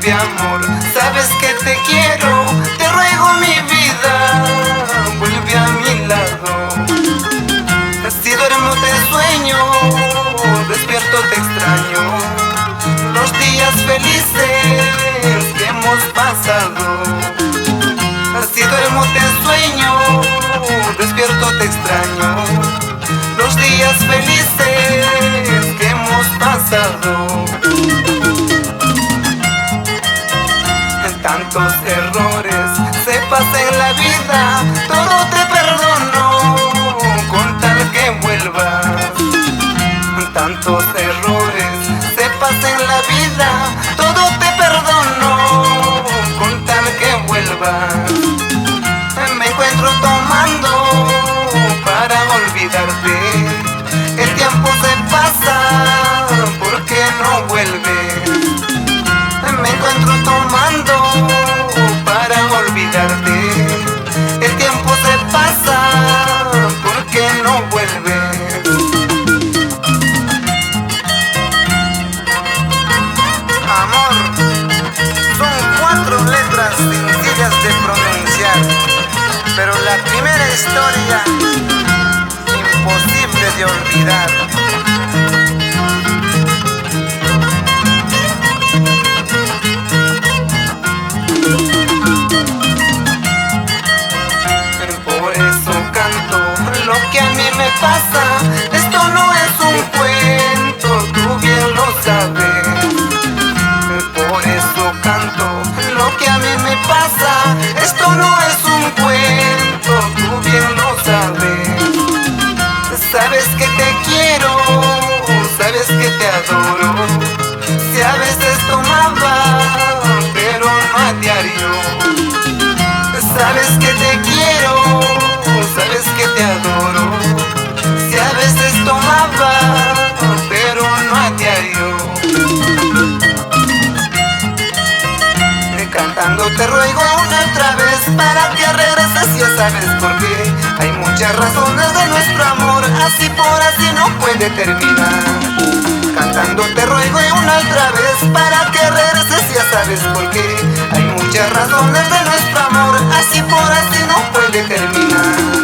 vuelve amor. Sabes que te quiero, te ruego mi vida, vuelve a mi lado. Si duermo te sueño, despierto te extraño. Los días felices que hemos pasado. Si duermo te sueño, despierto te extraño. Los días felices que hemos pasado. Tantos errores se pasa en la vida, todo te perdono con tal que vuelvas. Tantos errores se pasa en la vida, todo te perdono con tal que vuelvas. Me encuentro tomando para olvidarte. El tiempo se pasa porque no vuelve. Me encuentro tomando para olvidarte. El tiempo se pasa porque no vuelve. Amor, son 4 letras sencillas de pronunciar, pero la primera historia imposible de olvidar. Por eso canto lo que a mí me pasa. Esto no es un cuento, tú bien lo sabes. Por eso canto lo que a mí me pasa. Esto no es un cuento, tú bien lo sabes. Sabes que te quiero, sabes que te adoro. Si a veces tomaba, pero no a diario. Sabes que te quiero, sabes que te adoro. Si a veces tomaba, pero no a diario. Cantando te ruego una otra vez para que regreses, ya sabes por qué. Hay muchas razones de nuestro amor, así por así no puede terminar. Cantando te ruego una otra vez para que regreses, ya sabes por qué. Hay muchas razones de nuestro amor, así por así no puede terminar.